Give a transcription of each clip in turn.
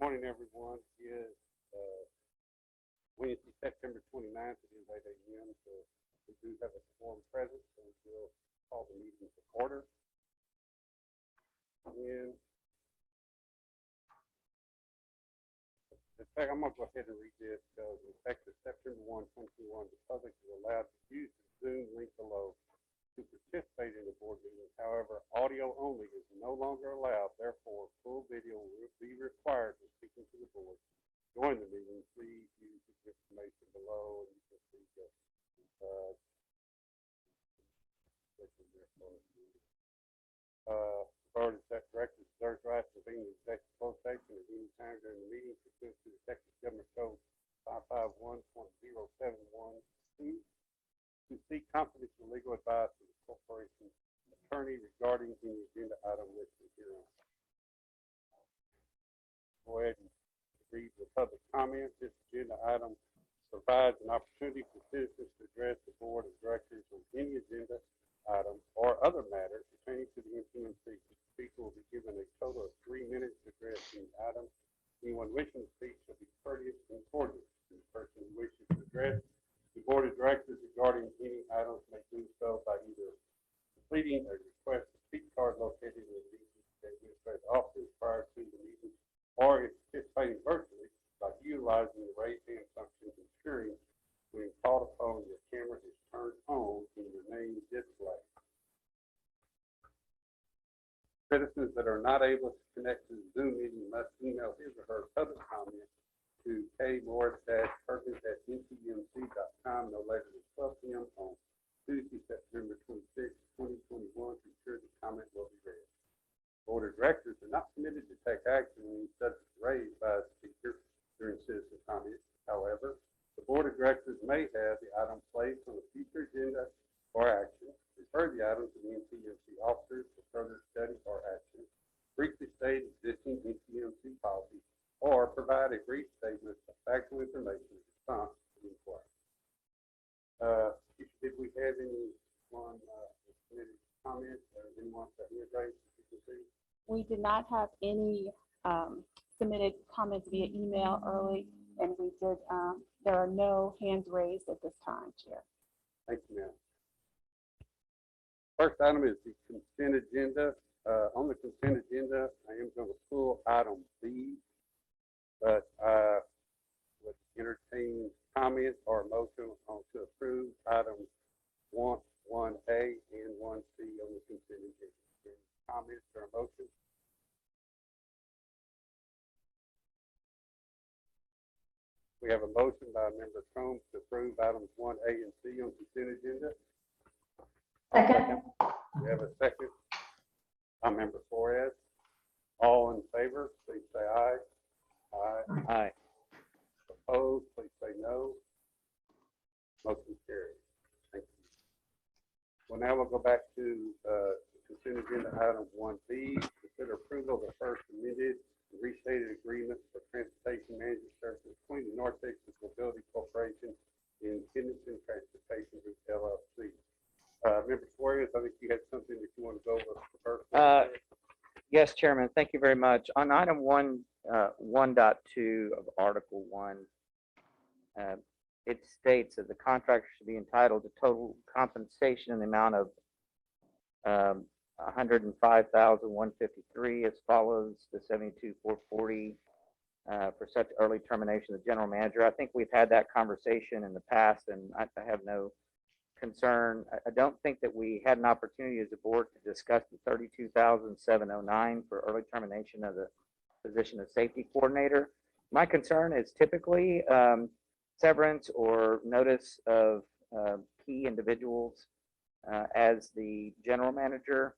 Morning, everyone. It is Wednesday, September 29th. It is 8 a.m. So we do have a quorum present, so we'll call the meeting to order. And in fact, I'm going to go ahead and read this. Effective September 1, 2021, the public is allowed to use the Zoom link below to participate in the board meeting. However, audio only is no longer allowed. Therefore, full video will be required when speaking to the board. During the meeting, please use the information below, and you can see the board of directors reserves rights to convene the executive closed session at any time during the meeting pursuant to the Texas Government Code 551.0712 to seek confidential legal advice from the corporation attorney regarding any agenda item listed herein. Go ahead and read the public comments. This agenda item provides an opportunity for citizens to address the board of directors on any agenda item or other matter pertaining to the NTMC. Speaker will be given a total of 3 minutes to address any item. Anyone wishing to speak shall be courteous and cordial to the person who wishes to address the board of directors regarding any items may do so by either completing a request to speak card located in the administrative office prior to the meeting, or if participating virtually by utilizing the raise hand function, ensuring when called upon your camera is turned on and your name displayed. Citizens that are not able to connect to the Zoom meeting must email his or her public comment to kmorris-perkins@ntmc.com no later than 12 p.m. on Tuesday, September 26, 2021 to ensure the comment will be read. Board of directors are not permitted to take action on any subject raised by a speaker during citizen comments. However, the board of directors may have the item placed on a future agenda or action, refer the item to the NTMC officers for further study or action, briefly state existing NTMC policy, or provide a brief statement of factual information in response to the inquiry. Did we have anyone submitted comments or anyone that we raised? We did not have any submitted comments via email early, and we did. There are no hands raised at this time, Chair. Thank you, ma'am. First item is the consent agenda. On the consent agenda, I am going to pull item B, but I would entertain comments or a motion on to approve items 1A and 1C on the consent agenda. Comments or a motion? We have a motion by Member Combs to approve items 1A and C on consent agenda. Second. We have a second by Member Flores. All in favor, please say aye. Aye. Aye. Opposed, please say no. Motion carries. Thank you. Well, now we'll go back to consent agenda item 1B. Consider approval of the first amended and restated agreement for transportation management services between the North Texas Mobility Corporation and Henderson Transportation Group LLC. Member Suarez, I think you had something that you want to go over first. Yes, Chairman. Thank you very much. On item 1.2 of Article 1, it states that the contractor should be entitled to total compensation in the amount of $105,153 as follows: the $72,440 for such early termination of the general manager. I think we've had that conversation in the past, and I have no concern. I don't think that we had an opportunity as a board to discuss the $32,709 for early termination of the position of safety coordinator. My concern is typically severance or notice of key individuals as the general manager.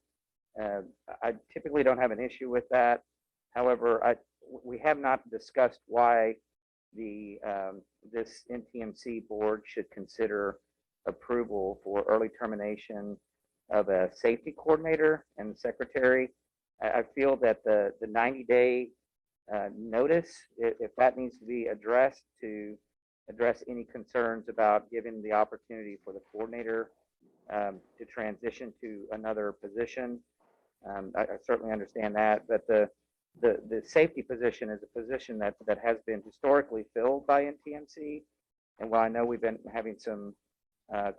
I typically don't have an issue with that. However, we have not discussed why this NTMC board should consider approval for early termination of a safety coordinator and the secretary. I feel that the 90-day notice, if that needs to be addressed to address any concerns about giving the opportunity for the coordinator to transition to another position. I certainly understand that, but the the safety position is a position that has been historically filled by NTMC. And while I know we've been having some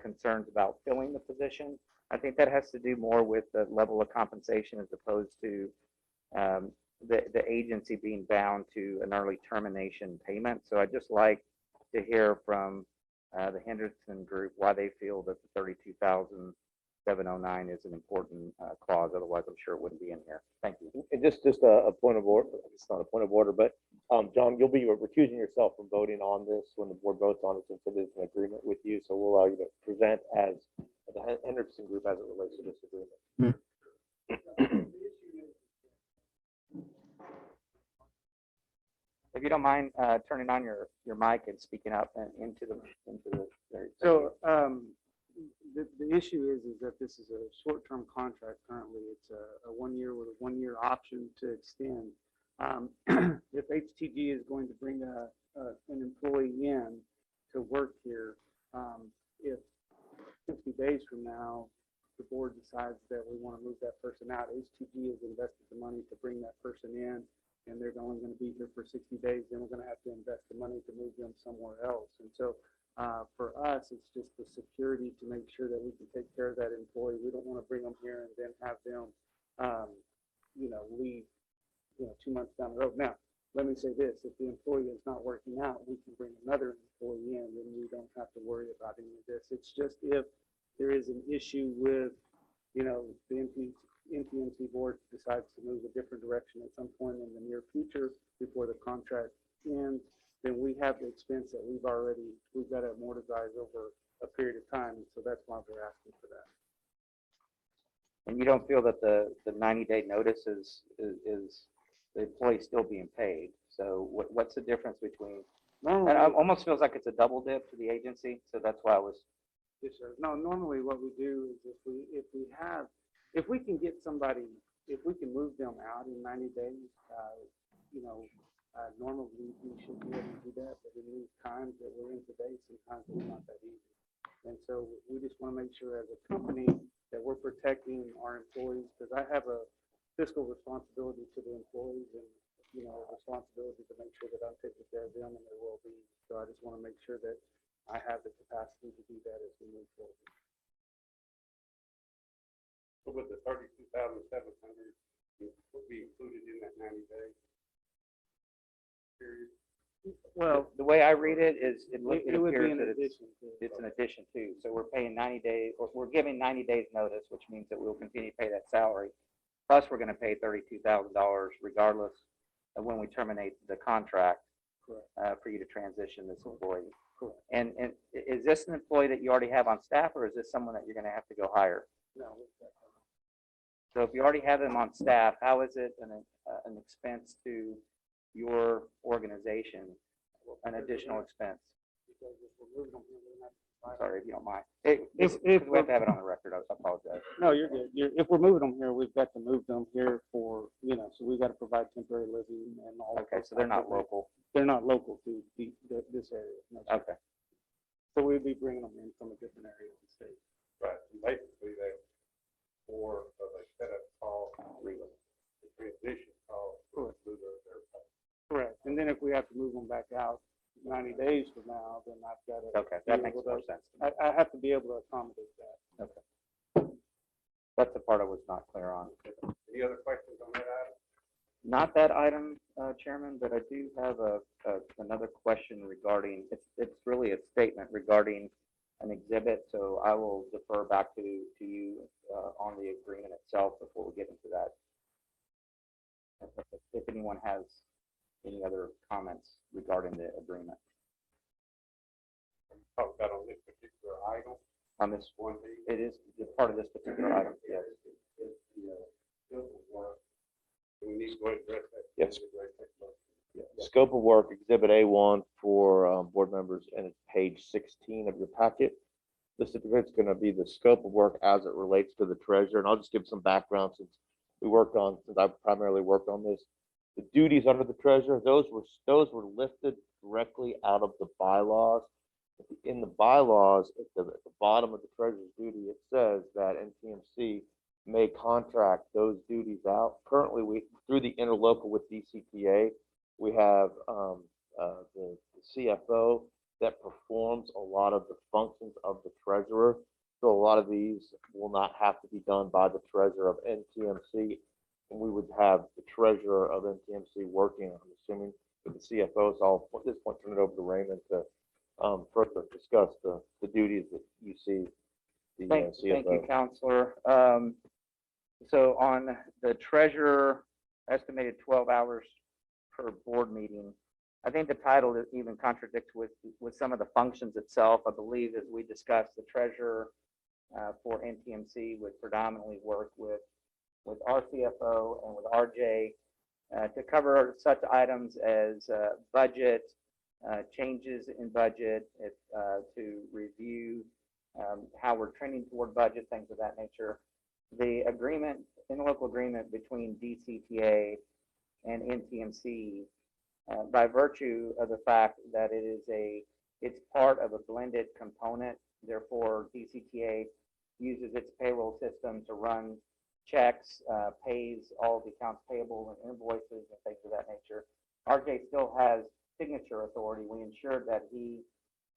concerns about filling the position, I think that has to do more with the level of compensation as opposed to the agency being bound to an early termination payment. So I'd just like to hear from the Henderson Group why they feel that the 32,709 is an important clause. Otherwise, I'm sure it wouldn't be in here. Thank you. And just a point of order, it's not a point of order, but John, you'll be recusing yourself from voting on this when the board votes on it, since it is an agreement with you. So we'll allow you to present as the Henderson Group as it relates to this agreement. If you don't mind turning on your mic and speaking up and into the. So the issue is that this is a short-term contract currently. It's a 1 year with a 1 year option to extend. If HTG is going to bring an employee in to work here, if 60 days from now, the board decides that we want to move that person out, HTG has invested the money to bring that person in, and they're only going to be here for 60 days, then we're going to have to invest the money to move them somewhere else. And so for us, it's just the security to make sure that we can take care of that employee. We don't want to bring them here and then have them, leave, 2 months down the road. Now, let me say this, if the employee is not working out, we can bring another employee in, then we don't have to worry about any of this. It's just if there is an issue with, the NTMC board decides to move a different direction at some point in the near future before the contract ends, then we have the expense that we've got to amortize over a period of time. And so that's why we're asking for that. And you don't feel that the 90-day notice is the employee still being paid? So what's the difference between? And it almost feels like it's a double dip to the agency. So that's why I was. Yes, sir. No, normally what we do is if we can get somebody, if we can move them out in 90 days, normally we should be able to do that, but in these times that we're in today, sometimes it's not that easy. And so we just want to make sure as a company that we're protecting our employees, because I have a fiscal responsibility to the employees and, a responsibility to make sure that I'm taking care of them and their well-being. So I just want to make sure that I have the capacity to do that as we move forward. So with the 32,700 will be included in that 90-day period? Well, The way I read it is it it would be appears in that addition to. it's an addition to. So we're paying 90 days, or we're giving 90 days notice, which means that we'll continue to pay that salary. Plus, we're going to pay $32,000 regardless of when we terminate the contract for you to transition this employee. Correct. And is this an employee that you already have on staff, or is this someone that you're going to have to go hire? No. So if you already have them on staff, how is it an expense to your organization, an additional expense? Because if we're moving them here, we're not. I'm sorry, if you don't mind. If We have to have it on the record. I apologize. No, you're good. If we're moving them here, we've got to move them here for, so we've got to provide temporary living and all. of Okay, those so they're types not of things. local. They're not local to this area. No, sir. Okay. So we'd be bringing them in from a different area of the state. Right, and basically they, for a setup call, the transition call, Correct. through their Correct. And then if we have to move them back out 90 days from now, then I've got to. Okay, that makes more sense. I have to be able to accommodate that. Okay. That's the part I was not clear on. Any other questions on that item? Not that item, Chairman, but I do have another question regarding, it's really a statement regarding an exhibit, so I will defer back to you on the agreement itself before we get into that. If anyone has any other comments regarding the agreement. Talk about on this particular item, On this one one, thing. it is part of this particular item, yes. Scope of work. Do we need to go ahead and address that? Yes. Scope of work, Exhibit A1 for board members, and it's page 16 of your packet. This is going to be the scope of work as it relates to the treasurer, and I'll just give some background since I primarily worked on this. The duties under the treasurer, those were lifted directly out of the bylaws. In the bylaws, at the bottom of the treasurer's duty, it says that NTMC may contract those duties out. Currently, through the interlocal with DCTA, we have the CFO that performs a lot of the functions of the treasurer. So a lot of these will not have to be done by the treasurer of NTMC. And we would have the treasurer of NTMC working, I'm assuming, with the CFO. So I'll at this point turn it over to Raymond to further discuss the duties that you see the Thank you, CFO. Counselor. So on the treasurer, estimated 12 hours per board meeting, I think the title even contradicts with some of the functions itself. I believe, as we discussed, the treasurer for NTMC would predominantly work with our CFO and with RJ to cover such items as budget, changes in budget, to review how we're trending toward budget, things of that nature. The agreement, interlocal agreement between DCTA and NTMC, by virtue of the fact that it's part of a blended component, therefore DCTA uses its payroll system to run checks, pays all the accounts payable and invoices and things of that nature. RJ still has signature authority. We ensure that he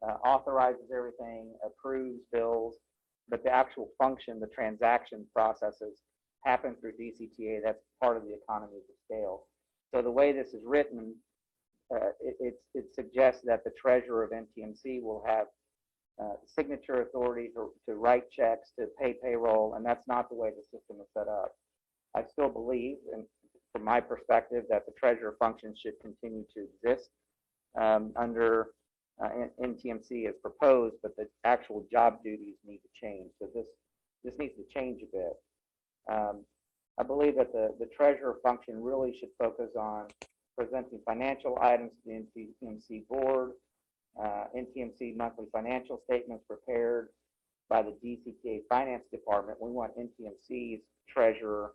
authorizes everything, approves bills, but the actual function, the transaction processes happen through DCTA. That's part of the economies of scale. So the way this is written, it suggests that the treasurer of NTMC will have signature authority to write checks, to pay payroll, and that's not the way the system is set up. I still believe, and from my perspective, that the treasurer function should continue to exist under NTMC as proposed, but the actual job duties need to change. So this needs to change a bit. I believe that the treasurer function really should focus on presenting financial items to the NTMC board, NTMC monthly financial statements prepared by the DCTA finance department. We want NTMC's treasurer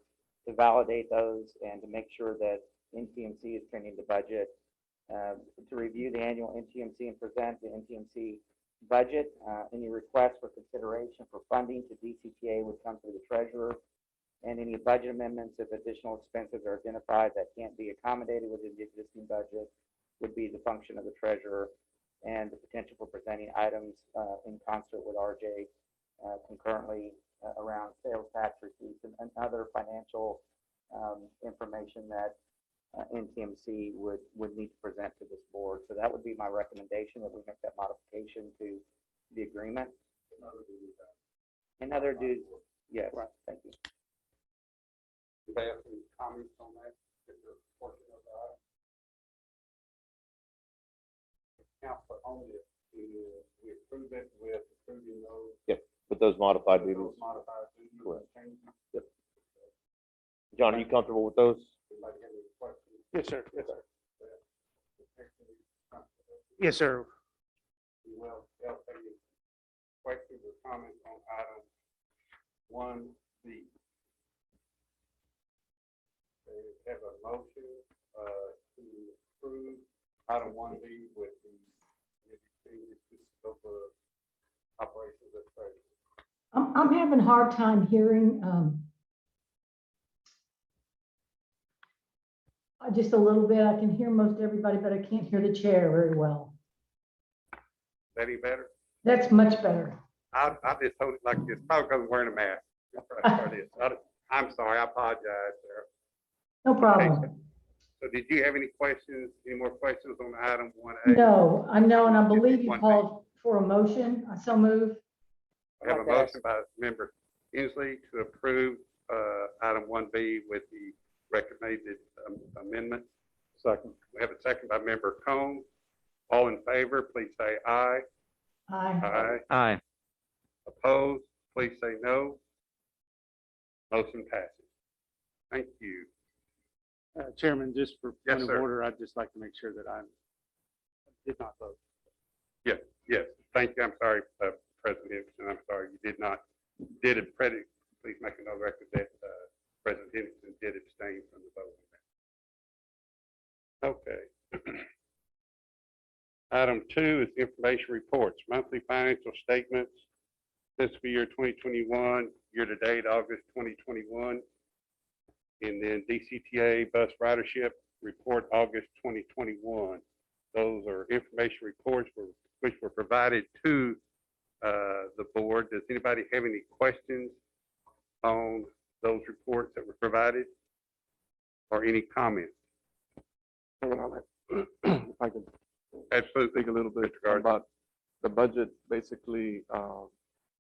to validate those and to make sure that NTMC is trending the budget, to review the annual NTMC and present the NTMC budget. Any requests for consideration for funding to DCTA would come through the treasurer, and any budget amendments, if additional expenses are identified that can't be accommodated within the existing budget, would be the function of the treasurer, and the potential for presenting items in concert with RJ concurrently around sales tax receipts and other financial information that NTMC would need to present to this board. So that would be my recommendation, that we make that modification to the agreement. And other duties, yes, Right. thank you. Do they have any comments on that particular portion of the item? Council, only if we approve it with approving those. With those modified duties. Those modified duties. Correct. Changes. Yep. John, are you comfortable with those? Anybody have any questions? Yes, sir. Yes, sir. Yes, Yes, sir. well, any questions or comments on item 1B? They have a motion to approve item 1B with the changes to the scope of operations of treasury. I'm having a hard time hearing, just a little bit. I can hear most everybody, but I can't hear the chair very well. Is that any better? That's much better. I just hold it like this, probably because I'm wearing a mask. That's what it is. I'm sorry, I apologize, sir. No problem. So did you have any questions, any more questions on item 1A? No, I know, and I believe you 1B. called for a motion. I so move. I have a motion by member Inslee to approve item 1B with the recommended amendment. Second. We have a second by member Cone. All in favor, please say aye. Aye. Aye. Aye. Opposed, please say no. Motion passes. Thank you. Chairman, just for Yes, point of sir. order, I'd just like to make sure that I did not vote. Yes, thank you. I'm sorry, President Henderson. I'm sorry, you did not, did it, please make a note record that President Henderson did abstain from the vote. Okay. Item 2 is information reports, monthly financial statements fiscal year 2021, year-to-date, August 2021. And then DCTA bus ridership report, August 2021. Those are information reports which were provided to the board. Does anybody have any questions on those reports that were provided? Or any comments? Hang on, if I can Absolutely. speak a little bit Mr. Gardner. about the budget. Basically,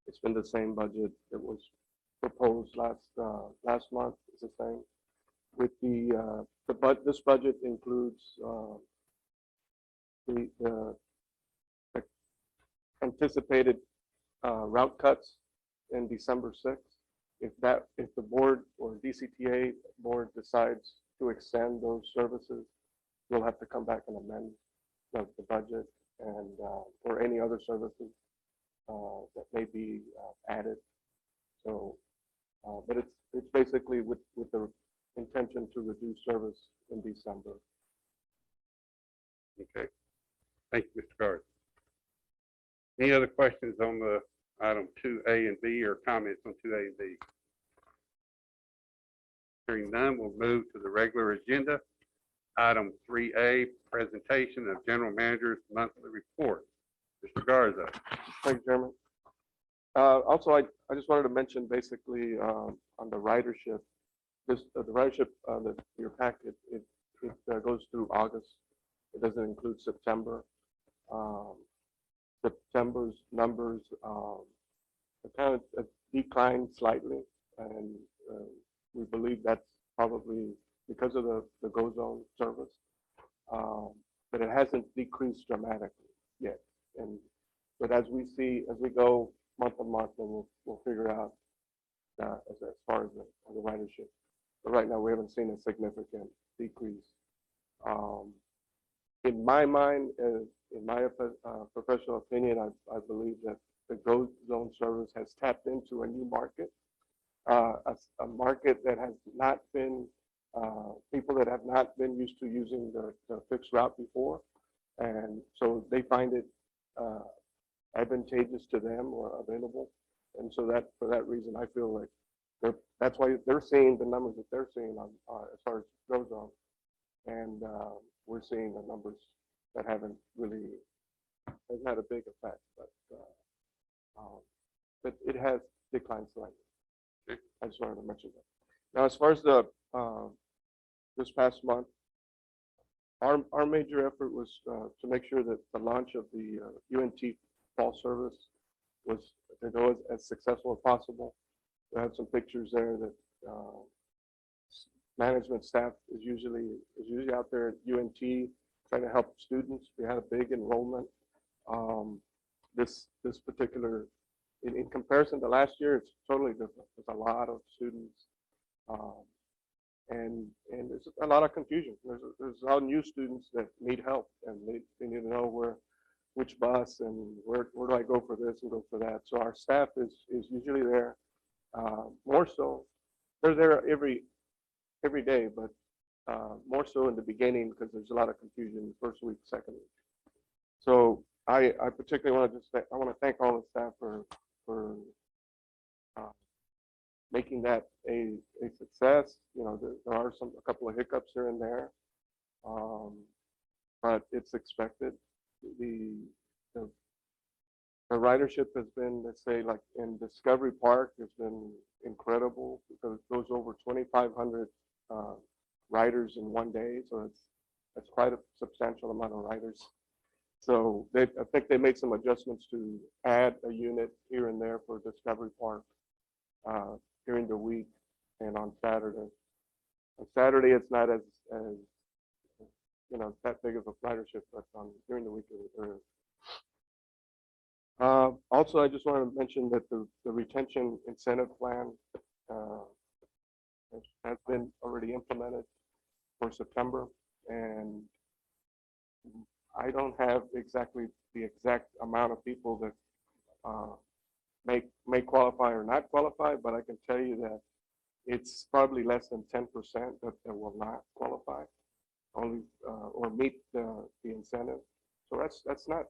it's been the same budget that was proposed last month. It's the same. With this budget includes the anticipated route cuts in December 6th. If the board or DCTA board decides to extend those services, we'll have to come back and amend the budget and or any other services that may be added. So, but it's basically with the intention to reduce service in December. Okay. Thank you, Mr. Gardner. Any other questions on the item 2A and B or comments on 2A and B? Hearing none, we'll move to the regular agenda. Item 3A, presentation of general manager's monthly report. Mr. Garza. Thank you, Chairman. Also, I just wanted to mention basically on the ridership, the ridership your packet, it goes through August. It doesn't include September. September's numbers kind of declined slightly, and we believe that's probably because of the GO Zone service, but it hasn't decreased dramatically yet. But as we go month to month, then we'll figure out as far as the ridership. But right now, we haven't seen a significant decrease. In my mind, in my professional opinion, I believe that the GO Zone service has tapped into a new market, a market that has not been, people that have not been used to using the fixed route before. And so they find it advantageous to them or available. And so that for that reason, I feel like that's why they're seeing the numbers that they're seeing on as far as GO Zone. And we're seeing the numbers that haven't really, has had a big effect, but it has declined slightly. I just wanted to mention that. Now, as far as the this past month, our major effort was to make sure that the launch of the UNT fall service was to go as successful as possible. We have some pictures there that management staff is usually out there at UNT trying to help students. We had a big enrollment. This particular, in comparison to last year, it's totally different. There's a lot of students, and there's a lot of confusion. There's a lot of new students that need help, and they need to know which bus and where do I go for this and go for that. So our staff is usually there. More so, they're there every day, but more so in the beginning because there's a lot of confusion the first week, second week. So I particularly want to thank all the staff for making that a success. You know, there are a couple of hiccups here and there, but it's expected. The ridership has been, let's say, like in Discovery Park, has been incredible because it goes over 2,500 riders in one day. So that's quite a substantial amount of riders. So I think they made some adjustments to add a unit here and there for Discovery Park during the week and on Saturday. On Saturday, it's not as you know, that big of a ridership, but during the week there is. Also, I just want to mention that the retention incentive plan has been already implemented for September, and I don't have exactly the exact amount of people that may qualify or not qualify, but I can tell you that it's probably less than 10% that will not qualify, only or meet the incentive. So that's not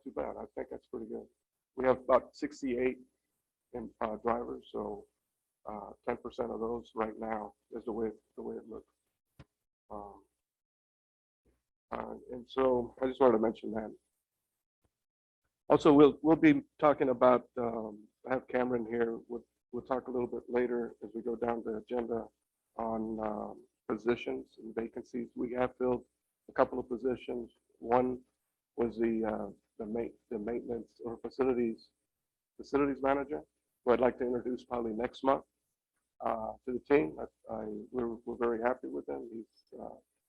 too bad. I think that's pretty good. We have about 68 drivers, so 10% of those right now is the way it looks. And so I just wanted to mention that. Also, we'll be talking about, I have Cameron here. We'll talk a little bit later as we go down the agenda on positions and vacancies. We have filled a couple of positions. One was the maintenance or facilities manager, who I'd like to introduce probably next month to the team. We're very happy with him. He's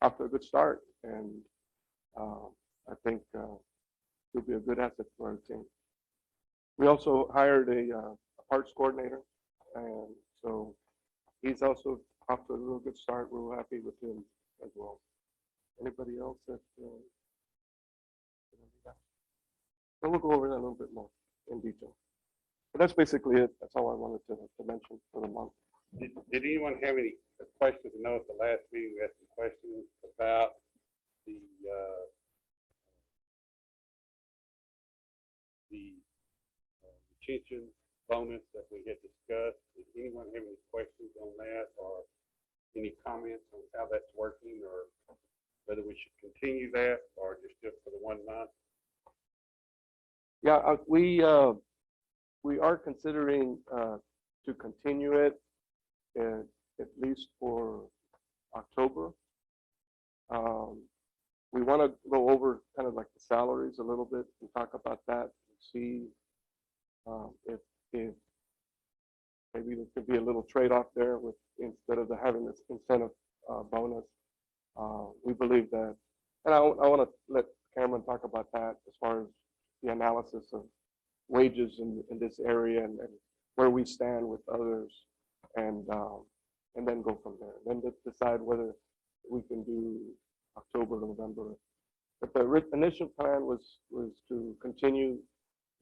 off to a good start, and I think he'll be a good asset for our team. We also hired a parts coordinator, and so he's also off to a real good start. We're happy with him as well. Anybody else that? So we'll go over that a little bit more in detail. But that's basically it. That's all I wanted to mention for the month. Did anyone have any questions? I know at the last meeting we had some questions about the retention bonus that we had discussed. Did anyone have any questions on that, or any comments on how that's working, or whether we should continue that or just for the 1 month? Yeah, we are considering to continue it at least for October. We want to go over kind of like the salaries a little bit and talk about that and see if maybe there could be a little trade-off there with, instead of having this incentive bonus. We believe that, and I want to let Cameron talk about that as far as the analysis of wages in this area and where we stand with others, and then go from there. Then decide whether we can do October, November. But the initial plan was to continue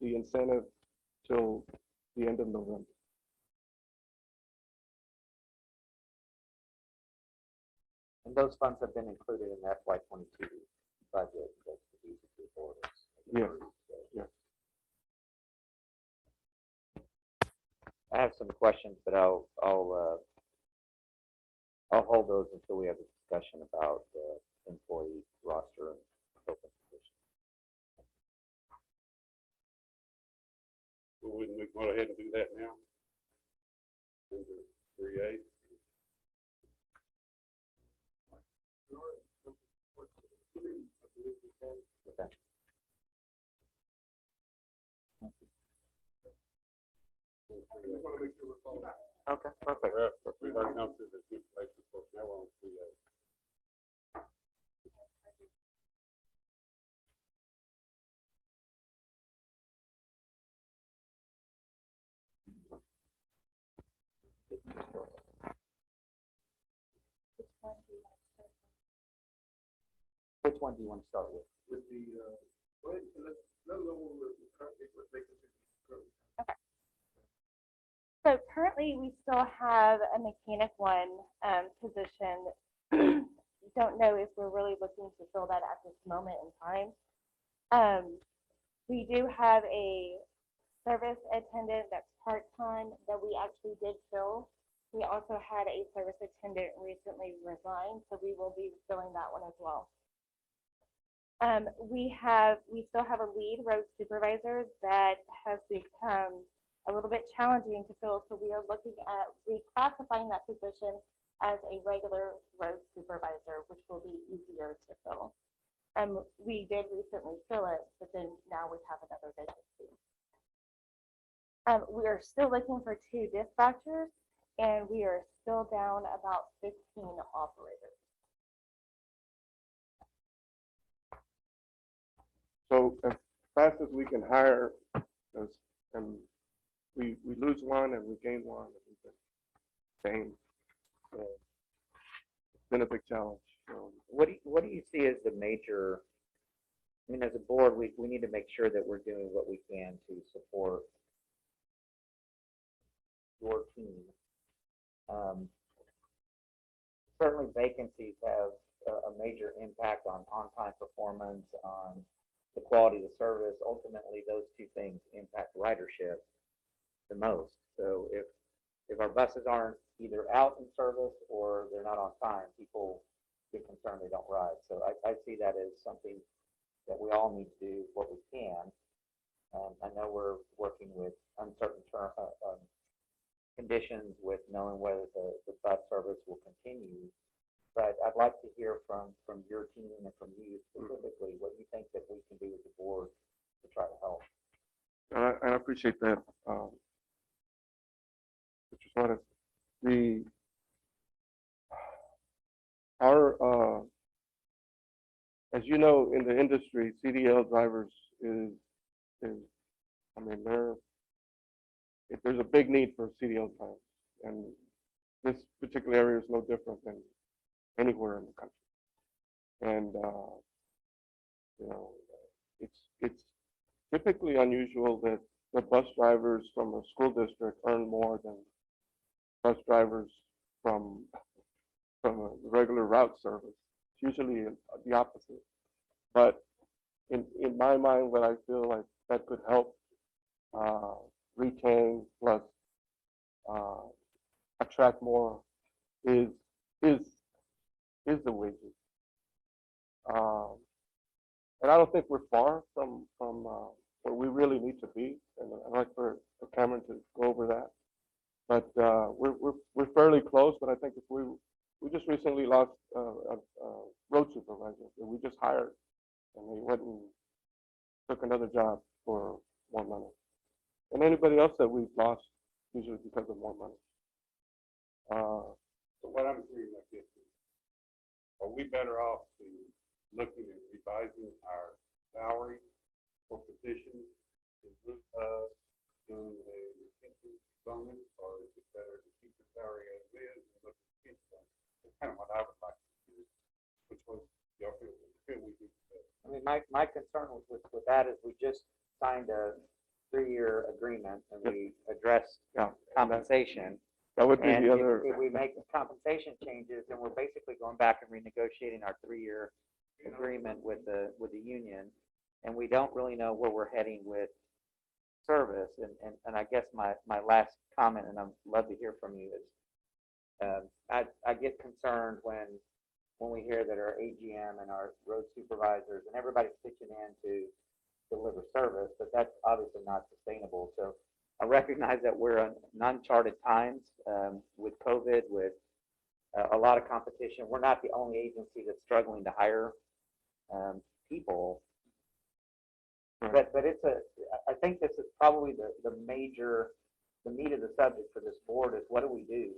the incentive till the end of November. And those funds have been included in the FY22 budget. That's the easy to afford. Yes, yes. I have some questions, but I'll hold those until we have a discussion about the employee roster and open positions. Well, wouldn't we go ahead and do that now? Under 3A. Okay. Okay, perfect. We've already gone through the information for now on 3A. Which one do you want to start with? With the, let's level with vacancies. So currently, we still have a mechanic 1 position. Don't know if we're really looking to fill that at this moment in time. We do have a service attendant that's part-time that we actually did fill. We also had a service attendant recently resign, so we will be filling that one as well. We still have a lead road supervisor that has become a little bit challenging to fill, so we are looking at reclassifying that position as a regular road supervisor, which will be easier to fill. We did recently fill it, but then now we have another vacancy. We are still looking for 2 dispatchers, and we are still down about 15 operators. So as fast as we can hire, and we lose one and we gain one, and we've been staying. So it's been a big challenge. So, What do you see as the major? I mean, as a board, we need to make sure that we're doing what we can to support your team. Certainly, vacancies have a major impact on on-time performance, on the quality of the service. Ultimately, those 2 things impact ridership. the most. So if our buses aren't either out in service or they're not on time, people get concerned they don't ride. So I see that as something that we all need to do what we can. I know we're working with uncertain conditions with knowing whether the bus service will continue. But I'd like to hear from your team and from you specifically what you think that we can do as a board to try to help. And I appreciate that. Mr. Suarez. As you know, in the industry, CDL drivers I mean, there's a big need for CDL drivers, and this particular area is no different than anywhere in the country. And you know, it's typically unusual that the bus drivers from a school district earn more than bus drivers from a regular route service. It's usually the opposite. But in my mind, what I feel like that could help retain plus attract more is the wages. And I don't think we're far from where we really need to be. And I'd like for Cameron to go over that. But we're fairly close. But I think if we just recently lost a road supervisor that we just hired, and he went and took another job for more money. And anybody else that we've lost usually because of more money. So what I'm hearing like this is, are we better off to looking at revising our salary for positions in lieu of doing a retention bonus, or is it better to keep the salary as is and look at the retention bonus? That's kind of what I would like to do. Which was, y'all feel we do better? I mean, my concern with that is we just signed a 3-year agreement and we addressed compensation. That would be And the other. if we make compensation changes, then we're basically going back and renegotiating our 3-year agreement with the union. And we don't really know where we're heading with service. And I guess my last comment, and I'd love to hear from you, is I get concerned when we hear that our AGM and our road supervisors and everybody's pitching in to deliver service, but that's obviously not sustainable. So I recognize that we're in uncharted times with COVID, with a lot of competition. We're not the only agency that's struggling to hire people. But I think this is probably the meat of the subject for this board is what do we do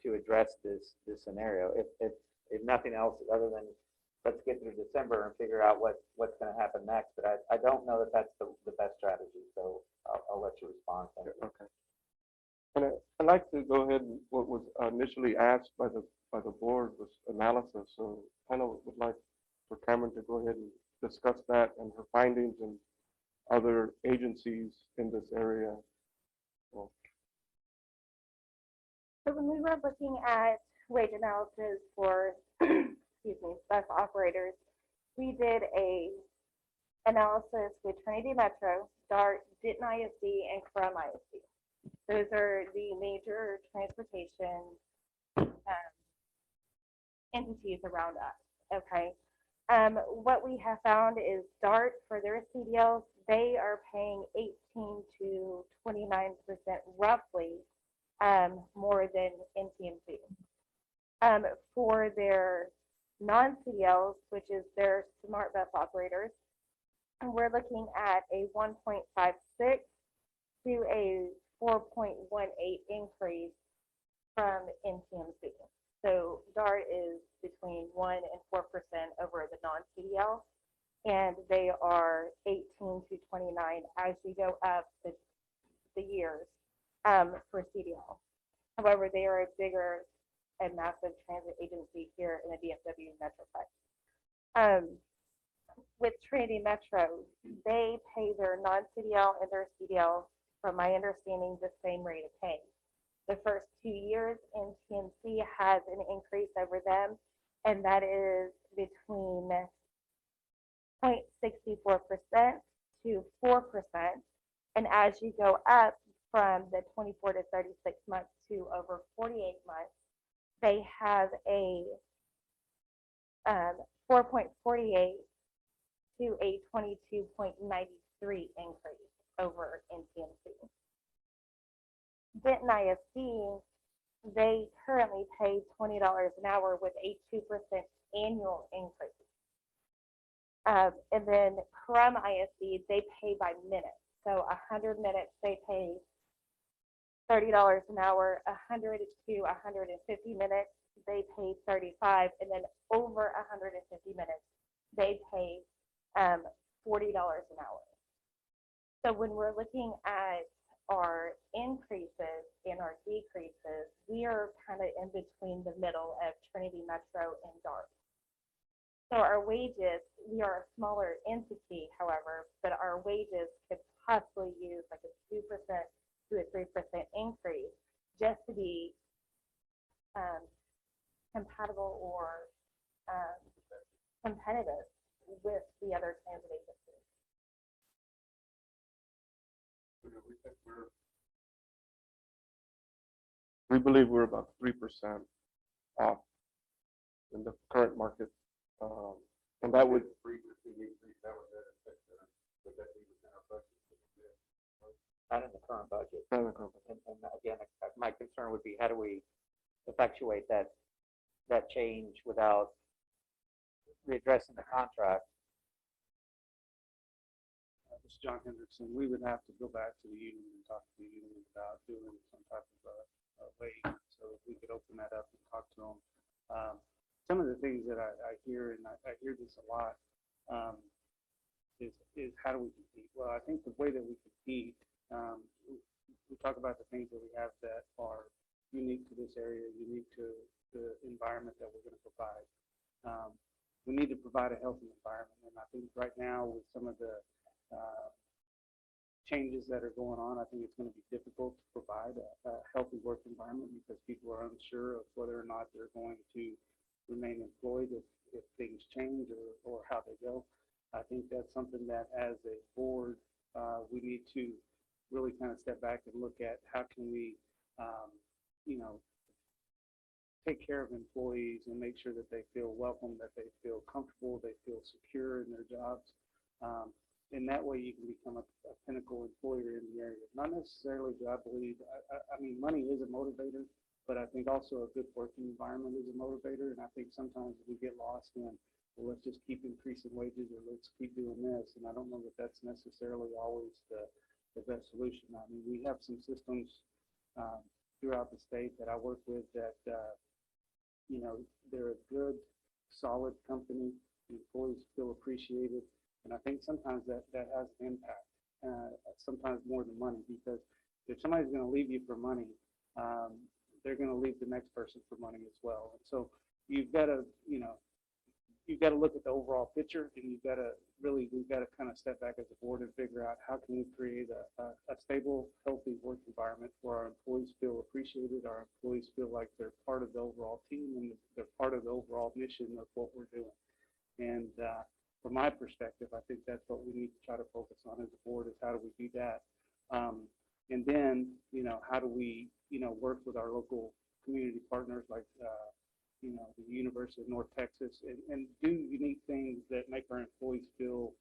to address this scenario? If nothing else, other than let's get through December and figure out what's going to happen next. But I don't know that that's the best strategy. So I'll let you respond. Okay. And I'd like to go ahead and what was initially asked by the board was analysis. So kind of would like for Cameron to go ahead and discuss that and her findings and other agencies in this area. So when we were looking at wage analysis for, excuse me, bus operators, we did a analysis with Trinity Metro, DART, Denton ISD, and Crum ISD. Those are the major transportation entities around us, okay? What we have found is DART, for their CDLs, they are paying 18 to 29% roughly more than NTMC. For their non-CDLs, which is their smart bus operators, we're looking at a 1.56 to a 4.18 increase from NTMC. So DART is between 1 and 4% over the non-CDL, and they are 18 to 29 as we go up the years for CDL. However, they are a bigger and massive transit agency here in the DFW Metroplex. With Trinity Metro, they pay their non-CDL and their CDL, from my understanding, the same rate of pay. The first 2 years, NTMC has an increase over them, and that is between 0.64% to 4%, And as you go up from the 24 to 36 months to over 48 months, they have a 4.48 to a 22.93 increase over NTMC. Denton ISD, they currently pay $20 an hour with a 2% annual increase. And then Crum ISD, they pay by minute. So 100 minutes, they pay $30 an hour. 100 to 150 minutes, they pay 35, and then over 150 minutes, they pay $40 an hour. So when we're looking at our increases and our decreases, we are kind of in between the middle of Trinity Metro and DART. So our wages, we are a smaller entity, however, but our wages could possibly use like a 2% to a 3% increase just to be compatible or competitive with the other transit agencies. We think We believe we're about 3% off in the current market. And that would, 3% increase, that would that be within our budget? Not in the current budget. kind of company. And again, my concern would be how do we effectuate that change without readdressing the contract? This is John Hendrickson. We would have to go back to the union and talk to the union about doing some type of wage, so if we could open that up and talk to them. Some of the things that I hear, and I hear this a lot, is how do we compete? Well, I think the way that we compete, we talk about the things that we have that are unique to this area, unique to the environment that we're going to provide. We need to provide a healthy environment, and I think right now with some of the changes that are going on, I think it's going to be difficult to provide a healthy work environment because people are unsure of whether or not they're going to remain employed if things change or how they go. I think that's something that as a board, we need to really kind of step back and look at how can we, take care of employees and make sure that they feel welcome, that they feel comfortable, they feel secure in their jobs. And that way you can become a pinnacle employer in the area. Not necessarily do I believe, I mean, money is a motivator, but I think also a good working environment is a motivator. And I think sometimes we get lost in, well, let's just keep increasing wages or let's keep doing this. And I don't know that that's necessarily always the best solution. I mean, we have some systems throughout the state that I work with that, they're a good, solid company. The employees feel appreciated. And I think sometimes that has an impact, sometimes more than money, because if somebody's going to leave you for money, they're going to leave the next person for money as well. And so you've got to, you've got to look at the overall picture, and we've got to kind of step back as a board and figure out how can we create a stable, healthy work environment where our employees feel appreciated, our employees feel like they're part of the overall team and they're part of the overall mission of what we're doing. And from my perspective, I think that's what we need to try to focus on as a board is how do we do that? And then, how do we, work with our local community partners like, the University of North Texas and do unique things that make our employees feel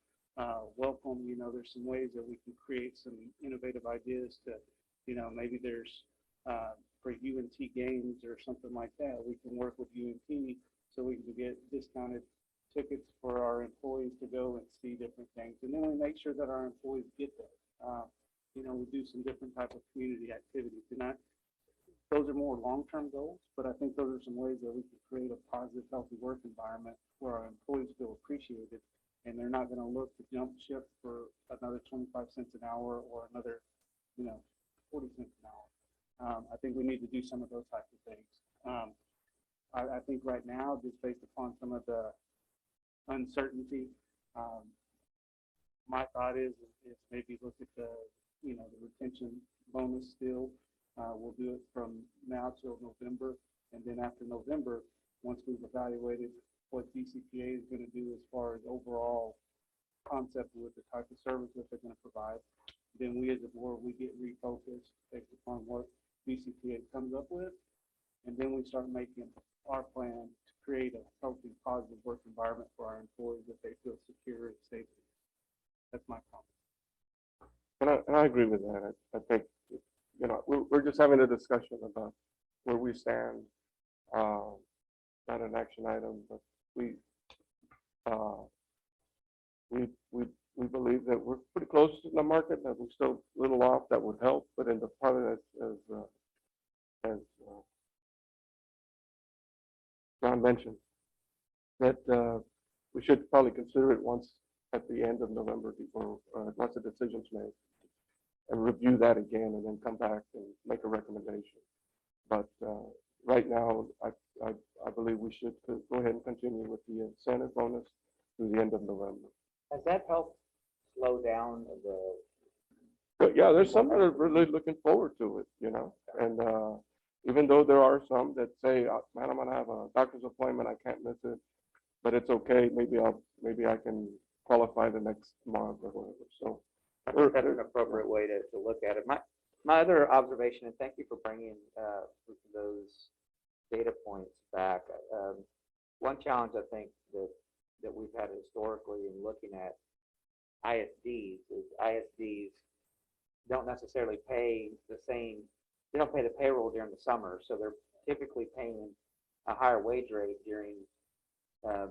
welcome. There's some ways that we can create some innovative ideas to, maybe there's for UNT games or something like that. We can work with UNT so we can get discounted tickets for our employees to go and see different things. And then we make sure that our employees get there. We do some different type of community activities. And those are more long-term goals, but I think those are some ways that we can create a positive, healthy work environment where our employees feel appreciated and they're not going to look to jump ship for another 25 cents an hour or another, 40 cents an hour. I think we need to do some of those types of things. I think right now, just based upon some of the uncertainty, my thought is maybe look at the retention bonus still. We'll do it from now till November, and then after November, once we've evaluated what DCPA is going to do as far as overall concept with the type of service that they're going to provide, then we as a board, we get refocused based upon what BCPA comes up with. And then we start making our plan to create a healthy, positive work environment for our employees that they feel secure and safe. That's my comment. And I agree with that. I think, you know, we're just having a discussion about where we stand. Not an action item, but we believe that we're pretty close to the market, that we're still a little off, that would help, but in the part as John mentioned, that we should probably consider it once at the end of November before, once the decision's made, and review that again and then come back and make a recommendation. But right now, I believe we should go ahead and continue with the incentive bonus through the end of November. Has that helped slow down the, But yeah, there's some that are really looking forward to it, you know, and even though there are some that say, man, I'm gonna have a doctor's appointment, I can't miss it, but it's okay, maybe I can qualify the next month or whatever, so. I think that's an appropriate way to look at it. My other observation, and thank you for bringing those data points back. One challenge I think that we've had historically in looking at ISDs is ISDs don't necessarily pay the same, they don't pay the payroll during the summer, so they're typically paying a higher wage rate during the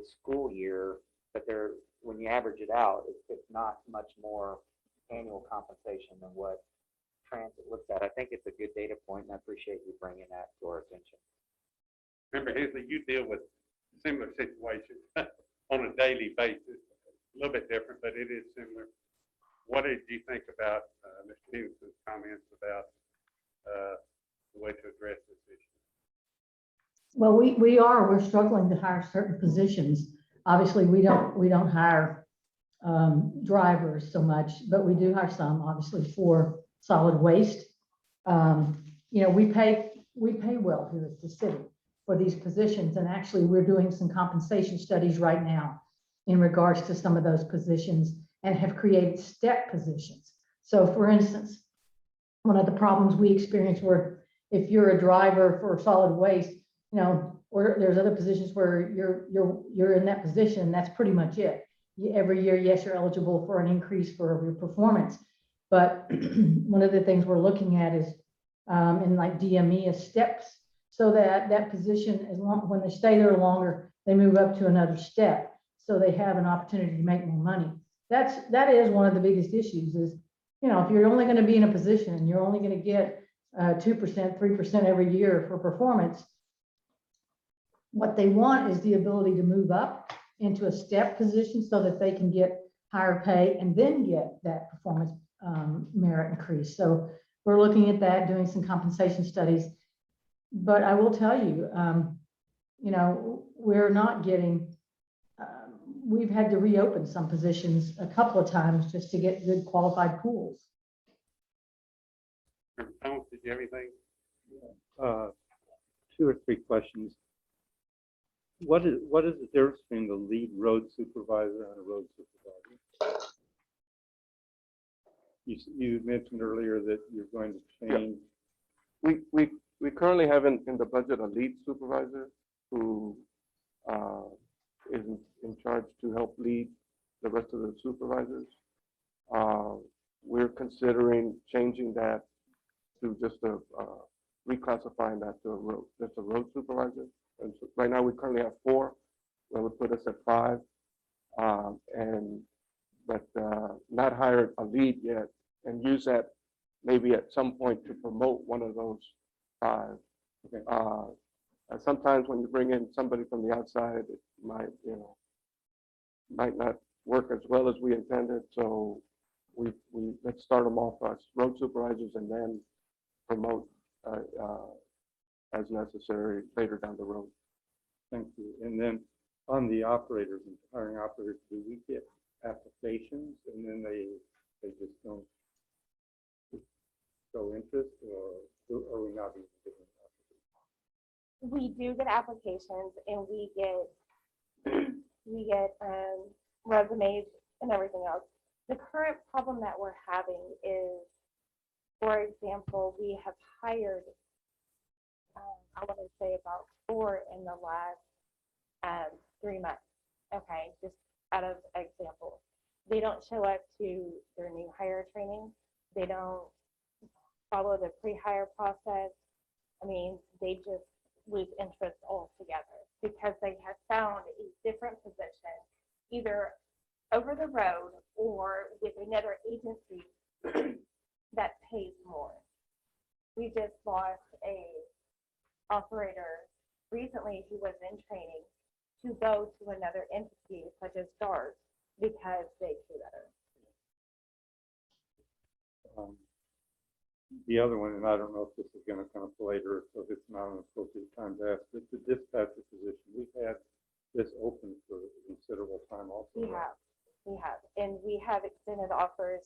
school year, but when you average it out, it's not much more annual compensation than what transit looks at. I think it's a good data point, and I appreciate you bringing that to our attention. Remember, Hensley, you deal with similar situations on a daily basis. A little bit different, but it is similar. What did you think about Mr. Stevenson's comments about the way to address this issue? Well, we're struggling to hire certain positions. Obviously, we don't hire drivers so much, but we do hire some, obviously, for solid waste. You know, we pay well here at the city for these positions, and actually we're doing some compensation studies right now in regards to some of those positions and have created step positions. So for instance, one of the problems we experience where if you're a driver for solid waste, you know, or there's other positions where you're in that position, that's pretty much it. Every year, yes, you're eligible for an increase for your performance. But one of the things we're looking at is in like DME is steps, so that position, as long when they stay there longer, they move up to another step, so they have an opportunity to make more money. That is one of the biggest issues is, you know, if you're only going to be in a position and you're only going to get 2%, 3% every year for performance, what they want is the ability to move up into a step position so that they can get higher pay and then get that performance merit increase. So we're looking at that, doing some compensation studies. But I will tell you, you know, we're not getting, we've had to reopen some positions a couple of times just to get good qualified pools. Thomas, did you have anything? 2 or 3 questions. What is the difference between the lead road supervisor and a road supervisor? You mentioned earlier that you're going to change. We currently have in the budget a lead supervisor who is in charge to help lead the rest of the supervisors. We're considering changing that to just reclassifying that to just a road supervisor. And so right now we currently have 4, that would put us at 5, but not hire a lead yet, and use that maybe at some point to promote one of those 5. Okay. And sometimes when you bring in somebody from the outside, it might not work as well as we intended. So let's start them off as road supervisors and then promote as necessary later down the road. Thank you. And then on the operators and hiring operators, do we get applications and then they just don't show interest, or are we not even getting applications? We do get applications and we get resumes and everything else. The current problem that we're having is, for example, we have hired, I want to say about 4 in the last 3 months. Okay, just out of example. They don't show up to their new hire training. They don't follow the pre-hire process. I mean, they just lose interest altogether because they have found a different position, either over the road or with another agency that pays more. We just lost a operator recently who was in training to go to another entity such as STARS because they pay better. The other one, and I don't know if this is gonna come up later, so if it's not an appropriate time to ask, but the dispatcher position, we've had this open for a considerable time also. We have, and we have extended offers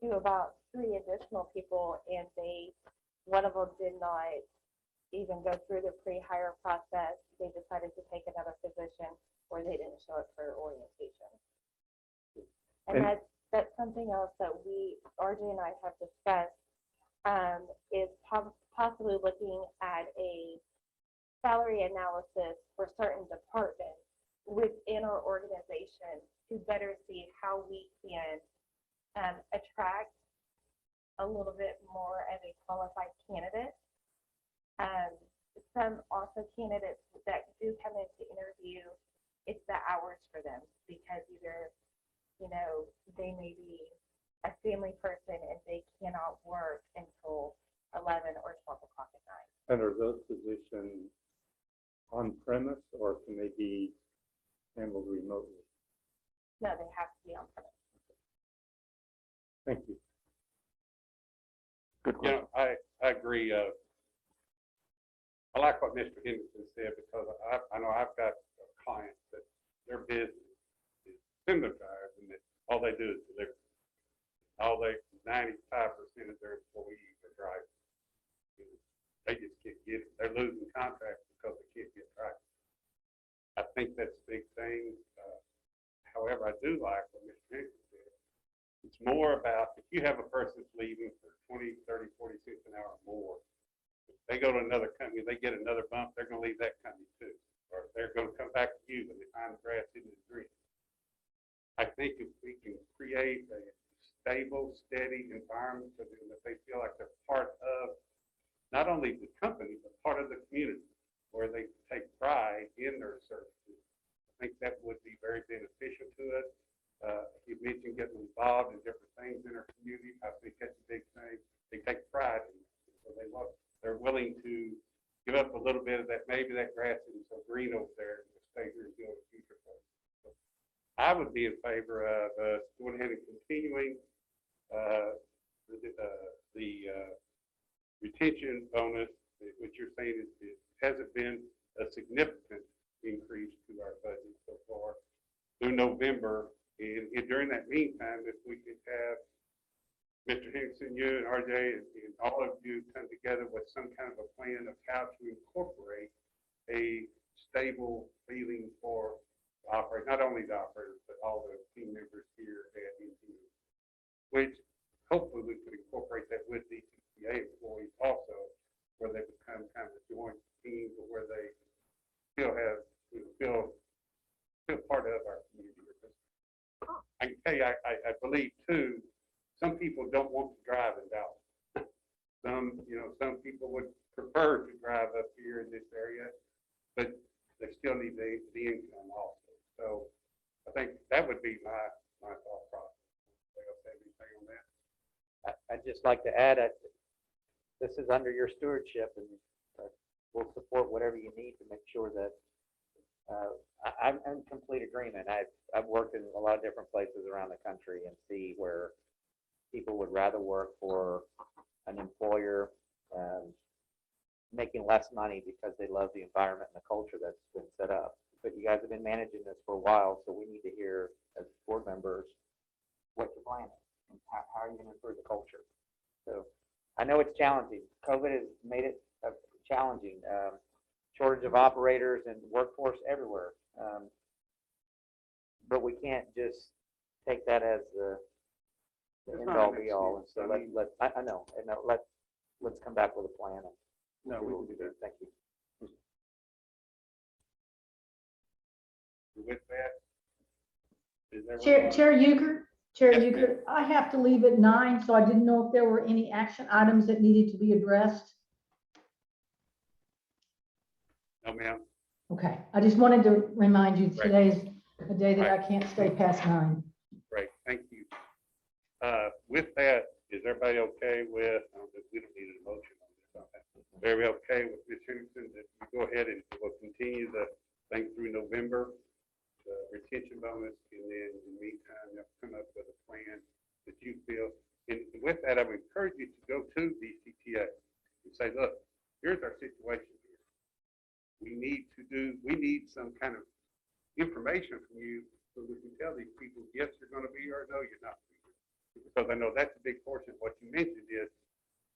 to about 3 additional people, and one of them did not even go through the pre-hire process. They decided to take another position, or they didn't show up for orientation. And that's something else that RJ and I have discussed, is possibly looking at a salary analysis for certain departments within our organization to better see how we can attract a little bit more of a qualified candidate. Some also candidates that do come in to interview, it's the hours for them because either, they may be a family person and they cannot work until 11 or 12 o'clock at night. And are those positions on premise or can they be handled remotely? No, they have to be on premise. Thank you. Good You question. know, I agree. I like what Mr. Henderson said because I know I've got clients that their business is similar to ours and that all they do is deliver. 95% of their employees are drivers. They just can't get it. They're losing contracts because they can't get drivers. I think that's a big thing. However, I do like what Mr. Henderson said. It's more about if you have a person that's leaving for 20, 30, 40 cents an hour more, if they go to another company, they get another bump, they're going to leave that company too. Or they're going to come back to you when they find the grass isn't green. I think if we can create a stable, steady environment for them that they feel like they're part of not only the company, but part of the community where they take pride in their services. I think that would be very beneficial to us. You mentioned getting involved in different things in our community. I think that's a big thing. They take pride in it. So they're willing to give up a little bit of that, maybe that grass isn't so green over there, and stay here and build a future for us. So I would be in favor of going ahead and continuing the retention bonus, which you're saying it hasn't been a significant increase to our budget so far through November. And during that meantime, if we could have Mr. Henderson, you and RJ, and all of you come together with some kind of a plan of how to incorporate a stable feeling for the operator, not only the operators, but all the team members here at NTMC, which hopefully we could incorporate that with the TCA employees also, where they become kind of a joint team, or where they still have, feel part of our community. I can tell you, I believe too, some people don't want to drive in Dallas. Some people would prefer to drive up here in this area, but they still need the income also. So I think that would be my thought process. Anybody else have anything on that? I'd just like to add, this is under your stewardship, and we'll support whatever you need to make sure that I'm in complete agreement. I've worked in a lot of different places around the country and see where people would rather work for an employer making less money because they love the environment and the culture that's been set up. But you guys have been managing this for a while, so we need to hear as board members what your plan is and how are you going to improve the culture. So I know it's challenging. COVID has made it challenging. Shortage of operators and workforce everywhere. But we can't just take that as the It's end not all an be all. And excuse. so I mean- I know, let's come back with a plan and No, see we what can we do do. that. Thank you. With that, is there? Chair Euchre, Chair Yes, Euchre, I have to leave at 9, so I didn't know if there were any action items that needed to be addressed. No, ma'am. Okay, I just wanted to remind you, Right. today's a day that I can't stay past 9. Great, thank you. With that, is everybody okay with, we don't need an emotion on this, okay? Very okay with Ms. Henderson, that you go ahead and we'll continue the thing through November, the retention bonus, and then in the meantime, you'll come up with a plan that you feel. And with that, I would encourage you to go to DCTA and say, look, here's our situation here. We need some kind of information from you so we can tell these people, yes, you're gonna be here, or no, you're not. Because I know that's a big portion of what you mentioned is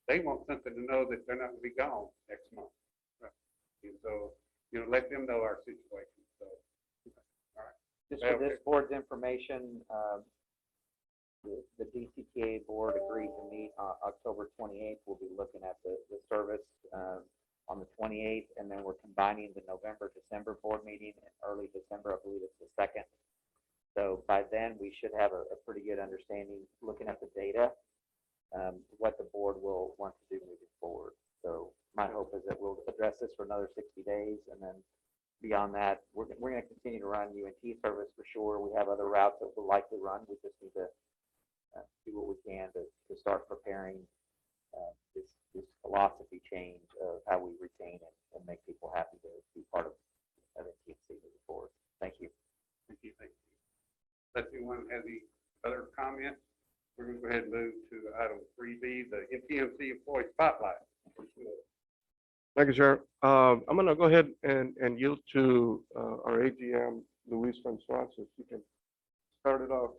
they want something to know that they're not gonna be gone next month. Right. And so, let them know our situation, so. All right. Just for this board's information, the DCTA board agreed to meet October 28th. We'll be looking at the service on the 28th, and then we're combining the November, December board meeting in early December. I believe it's the 2nd. So by then, we should have a pretty good understanding, looking at the data, what the board will want to do moving forward. So my hope is that we'll address this for another 60 days, and then beyond that, we're going to continue to run UNT service for sure. We have other routes that we'll likely run. We just need to do what we can to start preparing this philosophy change of how we retain and make people happy to be part of NTMC moving forward. Thank you. Thank you, thank you. Unless anyone has any other comments, we're gonna go ahead and move to item 3B, the NTMC employee spotlight. Thank you, Chair. I'm gonna go ahead and yield to our AGM, Luis Francois, if you can start it off.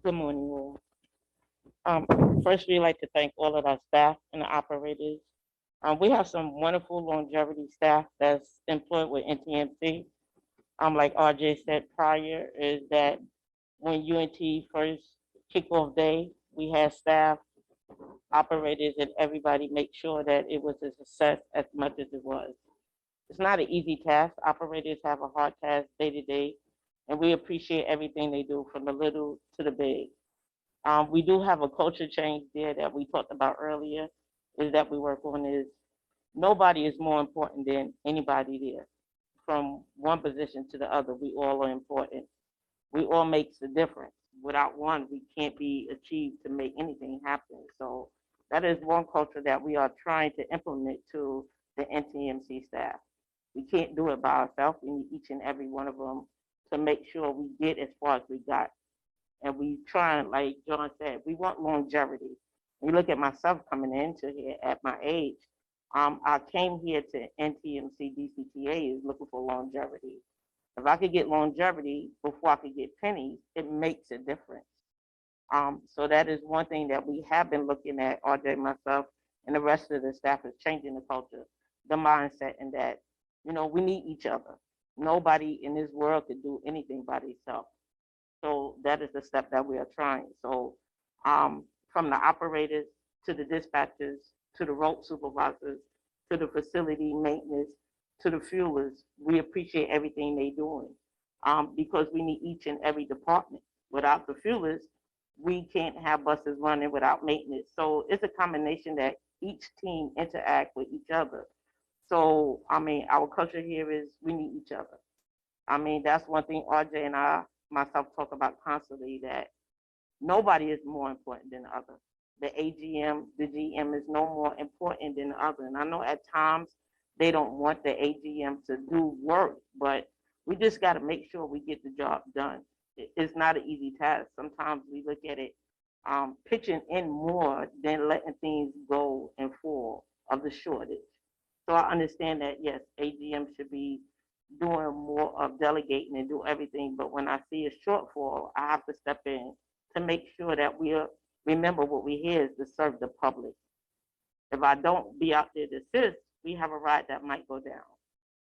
Good morning, all. First, we'd like to thank all of our staff and the operators. We have some wonderful longevity staff that's employed with NTMC. Like RJ said prior, is that when UNT first kickoff day, we had staff, operators, and everybody make sure that it was a success as much as it was. It's not an easy task. Operators have a hard task day to day, and we appreciate everything they do from the little to the big. We do have a culture change there that we talked about earlier, is that we work on is nobody is more important than anybody there. From one position to the other, we all are important. We all makes a difference. Without one, we can't be achieved to make anything happen. So that is one culture that we are trying to implement to the NTMC staff. We can't do it by ourselves. We need each and every one of them to make sure we get as far as we got. And we try, like John said, we want longevity. You look at myself coming into here at my age, I came here to NTMC DCTA is looking for longevity. If I could get longevity before I could get pennies, it makes a difference. So that is one thing that we have been looking at, RJ, myself, and the rest of the staff is changing the culture, the mindset, and that, we need each other. Nobody in this world could do anything by themselves. So that is the step that we are trying. So from the operators to the dispatchers, to the rope supervisors, to the facility maintenance, to the fuelers, we appreciate everything they're doing because we need each and every department. Without the fuelers, we can't have buses running without maintenance. So it's a combination that each team interact with each other. So, our culture here is we need each other. That's one thing RJ and I, myself, talk about constantly, that nobody is more important than the other. The AGM, the GM is no more important than the other. And I know at times they don't want the AGM to do work, but we just got to make sure we get the job done. It's not an easy task. Sometimes we look at it pitching in more than letting things go and fall of the shortage. So I understand that, yes, AGM should be doing more of delegating and do everything. But when I see a shortfall, I have to step in to make sure that we remember what we here is to serve the public. If I don't be out there to assist, we have a ride that might go down.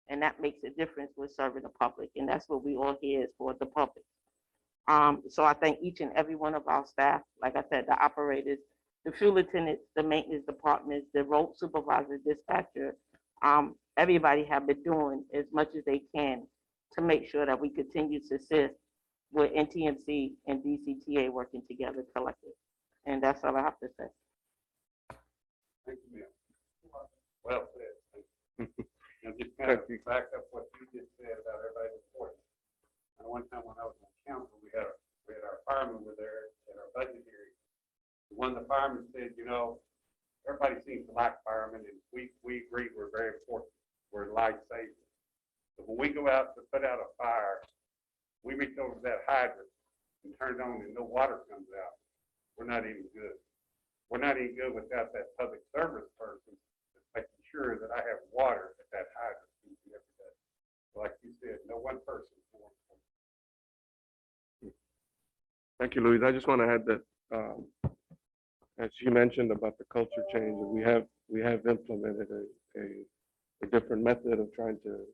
And that makes a difference with serving the public. And that's what we all here is for, the public. So I thank each and every one of our staff, like I said, the operators, the fuel attendants, the maintenance departments, the road supervisor, dispatcher. Everybody have been doing as much as they can to make sure that we continue to assist with NTMC and DCTA working together collectively. And that's all I have to say. Thank you, ma'am. Well said. Now, just kind of back up what you just said about everybody reporting. And one time when I was on council, we had our firemen were there at our budget hearing. One of the firemen said, you know, everybody seems to like firemen, and we agree we're very important. We're lifesavers. But when we go out to put out a fire, we reach over that hydrant and turn it on and no water comes out. We're not even good. We're not even good without that public service person that's making sure that I have water at that hydrant every day. So like you said, no one person is more important. Thank you, Louise. I just want to add that, as you mentioned about the culture change, we have implemented a different method of trying to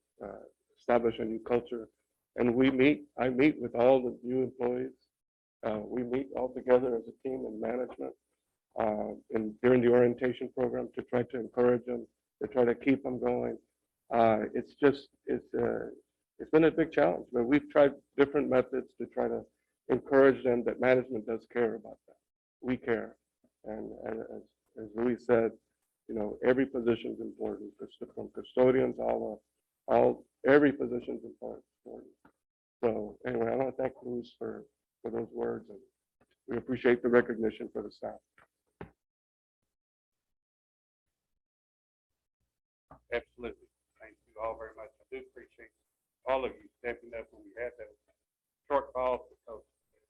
establish a new culture. And I meet with all the new employees. We meet all together as a team in management and during the orientation program to try to encourage them, to try to keep them going. It's been a big challenge, but we've tried different methods to try to encourage them that management does care about that. We care. And as Louis said, you know, every position is important, from custodians, every position is important. So anyway, I want to thank Louis for those words, and we appreciate the recognition for the staff. Absolutely. Thank you all very much. I do appreciate all of you stepping up when we had those shortfalls, because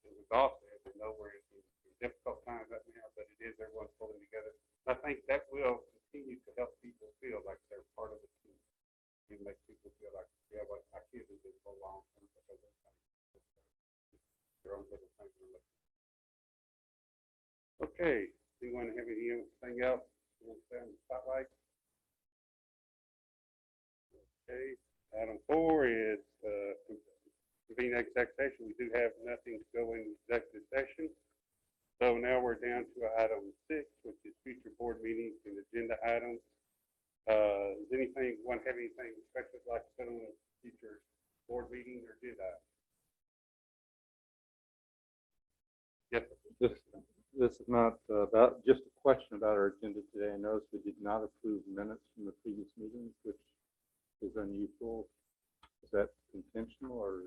it was awesome. We know we're in difficult times right now, but it is everyone pulling together. I think that will continue to help people feel like they're part of the team. You make people feel like, yeah, what I can't do this for a long time because of their own little things. Okay, do you want to have anything else you want to say on the spotlight? Okay, item 4 is convene executive session. We do have nothing to go in executive session. So now we're down to item 6, which is future board meetings and agenda items. Does anyone have anything special like to put on a future board meeting or agenda item? Yes, This is not about, just a question about our agenda today. I noticed we did not approve minutes from the previous meetings, which is unusual. Is that intentional or?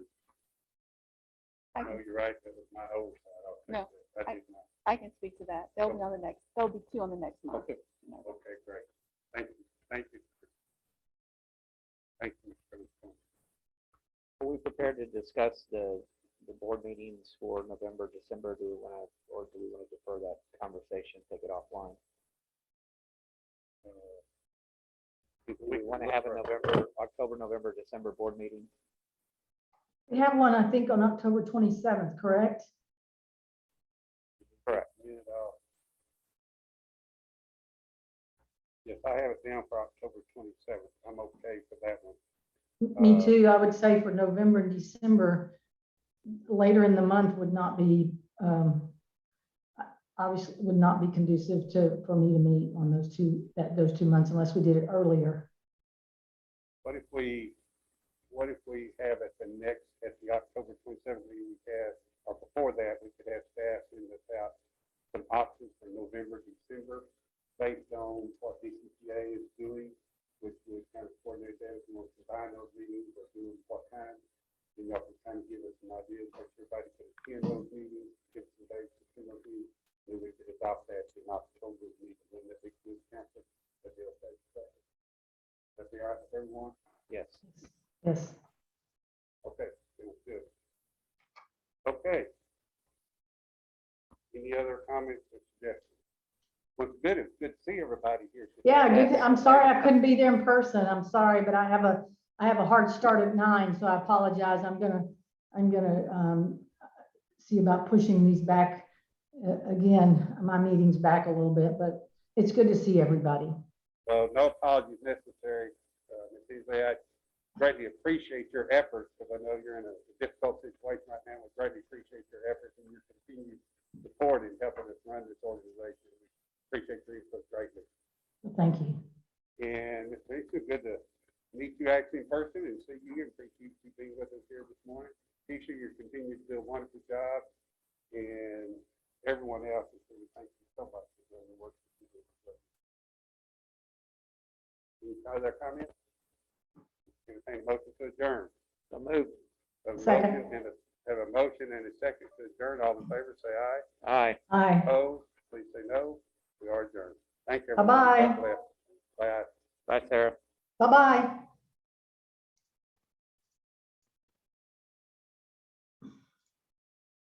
no, you're right. That was my oversight. No, I did not. I can speak to that. There'll be there'll be 2 on the next month. Okay. Okay, great. Thank you. Thank you. Thank you, Mr. President. Are we prepared to discuss the board meetings for November, December? Do we want to defer that conversation, take it offline? Do we want to have a October, November, December board meeting? We have one, I think, on October 27th, correct? Correct. Yes, I have it down for October 27th. I'm okay for that one. Me too. I would say for November and December, later in the month would not be, obviously would not be conducive for me to meet on those two months unless we did it earlier. What if we have at the October 27th meeting we have, or before that, we could have staff in this out some options for November, December, based on what DCTA is doing, which would kind of coordinate that if we want to combine those meetings or do them what time. Then y'all can kind of give us an idea of what everybody could attend those meetings, give some dates to attend those meetings, and we could adopt that in October meeting when that big group council that they'll take place. That be all right with everyone? Yes. Yes. Okay, sounds good. Okay. Any other comments or suggestions? Well, it's good. It's good to see everybody here today. Yeah, good. I'm sorry I couldn't be there in person. I'm sorry, but I have a hard start at 9, so I apologize. I'm gonna see about pushing these back again, my meetings back a little bit, but it's good to see everybody. Well, no apologies necessary. Ms. Easley, I greatly appreciate your efforts because I know you're in a difficult situation right now. We greatly appreciate your Jackson in person and see you, and appreciate you being with us here this morning. Keisha, you continue to do a wonderful job, and everyone else, thank you so much for doing the work that you do. Any other comments? Entertain a motion to adjourn. So moved. Second. Have a motion and a second to adjourn. All in favor, say aye. Aye. Aye. Opposed, please say no. We are adjourned. Thank you. everyone. Bye-bye. God bless. Bye. Bye, Sarah. Bye-bye.